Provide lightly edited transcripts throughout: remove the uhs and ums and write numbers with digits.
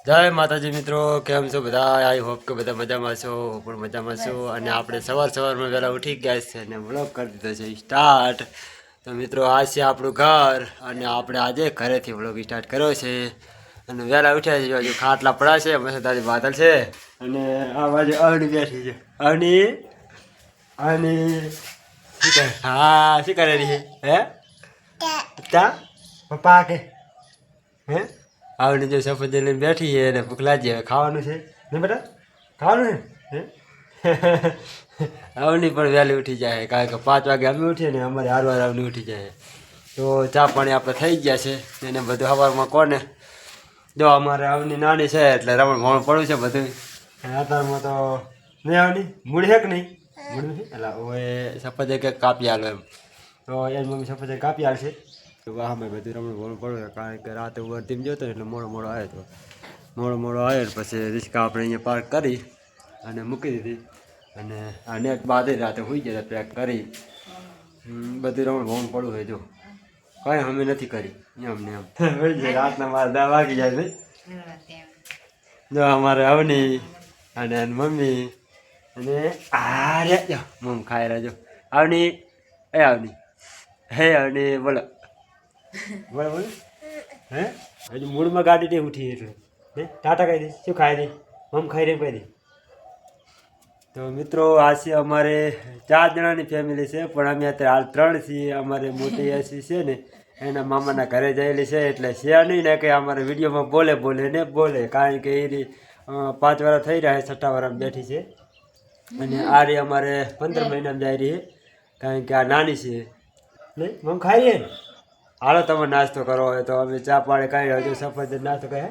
જય માતાજી મિત્રો, કેમ છો બધા? આઈ હોપ કે બધા મજામાં છો, હું પણ મજામાં છું. અને આપણે સવારમાં વહેલા ઉઠી ગયા છે અને વ્લોગ કરી દીધો છે સ્ટાર્ટ. તો મિત્રો આ છે આપણું ઘર અને આપણે આજે ઘરેથી વ્લોગ સ્ટાર્ટ કર્યો છે. અને વહેલા ઉઠ્યા છે, હજુ ખાટલા પડ્યા છે, મસ્ત બાદલ છે. અને આ બાજુ અવની બેઠી છે. અવની હા શું કરે રહી હે તા પપ્પા કે હે આવને જો સફરજન લઈને બેઠી છે અને ભૂખ લાગી હવે ખાવાનું છે ને બેટા, ખાવાનું છે આવની પણ વહેલી ઉઠી જાય, કારણ કે 5 વાગે અમે ઉઠીએ ને અમારે હારવાર આવની ઉઠી જાય. તો ચા પાણી આપણે થઈ ગયા છે એને બધું સવારમાં કોને જો અમારે આવની નાની છે એટલે રમણ ભણ પડ્યું છે બધું. અત્યારમાં તો નહીં આવની મૂળ છે કે નહીં મૂળ નથી એટલે હવે સફરજન કંઈક કાપી આલો એમ. તો એની મમ્મી સફરજન કાપી આલશે. તો વાહમાં બધું રમણ ભણું પડ્યું, કારણ કે રાતે વર્ધીમ જોતો એટલે મોડો આવ્યો હતો. મોડો આવ્યો પછી રિક્ષા આપણે અહીંયા પાર્ક કરી અને મૂકી દીધી. અને આ નેટ બાદ રાતે હોઈ ગયા પેક કરી બધું રમણ ભણું પડ્યું હોય. જો કંઈ અમે નથી કરી એમ ને એમ રાતના મારે 10 વાગી જાય નહીં. જો અમારે અવની અને મમ્મી અને આ રે જો મમ ખાઈ રહેજો. આવની એ આવની હે આવની બોલો બોલો બોલો હે હજુ મૂળમાં ગાડી નહીં ઉઠી એટલે હે ટાટા કહી દે શું ખાઈ દે મમ ખાઈ રહી કહી દે. તો મિત્રો આ છે અમારે 4 જણાની ફેમિલી છે, પણ અમે અત્યારે હાલ 3 છીએ. અમારે મોટી એસી છે ને એના મામાના ઘરે જયેલી છે એટલે છે નહીં ને કે અમારે વિડીયોમાં બોલે, કારણ કે એ 5 વર્ષ થઈ રહ્યા છે, 6ઠા વર્ષમાં બેઠી છે. અને આ રી અમારે 15 મહિનામાં જાય રહી, કારણ કે આ નાની છે નહીં મમ ખાઈ રહીએ ને. હાલો તમે નાસ્તો કરો હોય તો અમે ચા પાણી ખાઈ રહ્યો છું. સફરજન નાસ્તો કહે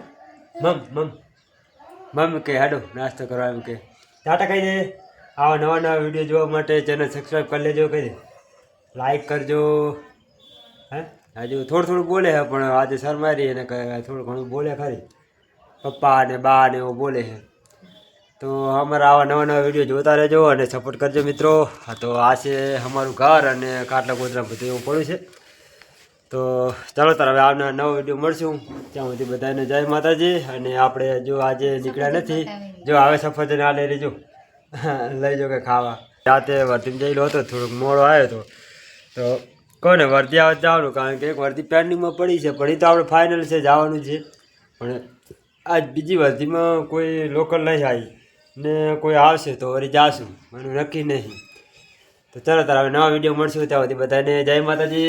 મમ કે હાડો નાસ્તો કરો એમ કે ટાટા કહી દે. આવા નવા વિડીયો જોવા માટે ચેનલ સબસ્ક્રાઈબ કરી લેજો, કહી દે લાઈક કરજો. હે હજુ થોડું બોલે છે પણ આજે શરમાઈ રહી એને થોડું ઘણું બોલે ખરી, પપ્પા ને બા ને એવું બોલે છે. તો અમારા આવા નવા વિડીયો જોતા રહેજો અને સપોર્ટ કરજો મિત્રો. હા તો આ છે અમારું ઘર અને ખાટલા ગોદરા બધું એવું પડ્યું છે. તો ચાલો તાર હવે આવનાર નવો વિડીયો મળશું. ત્યાં સુધી બધાને જય માતાજી. અને આપણે જો આજે નીકળ્યા નથી, જો આવે સફરજન આ લઈ લેજો લઈ જો કે ખાવા. રાતે વર્ધીમાં જયેલો હતો, થોડોક મોડો આવ્યો હતો તો કોને વર્ધી આવે જવાનું, કારણ કે એક વર્ધી પેન્ડિંગમાં પડી છે, પણ એ તો આપણે ફાઇનલ છે જવાનું છે. પણ આજ બીજી વર્ધીમાં કોઈ લોકલ નહીં આવી ને કોઈ આવશે તો વળી જાશું, એનું નક્કી નહીં. તો ચાલો તાર હવે નવા વિડીયો મળશું. ત્યાં સુધી બધાને જય માતાજી.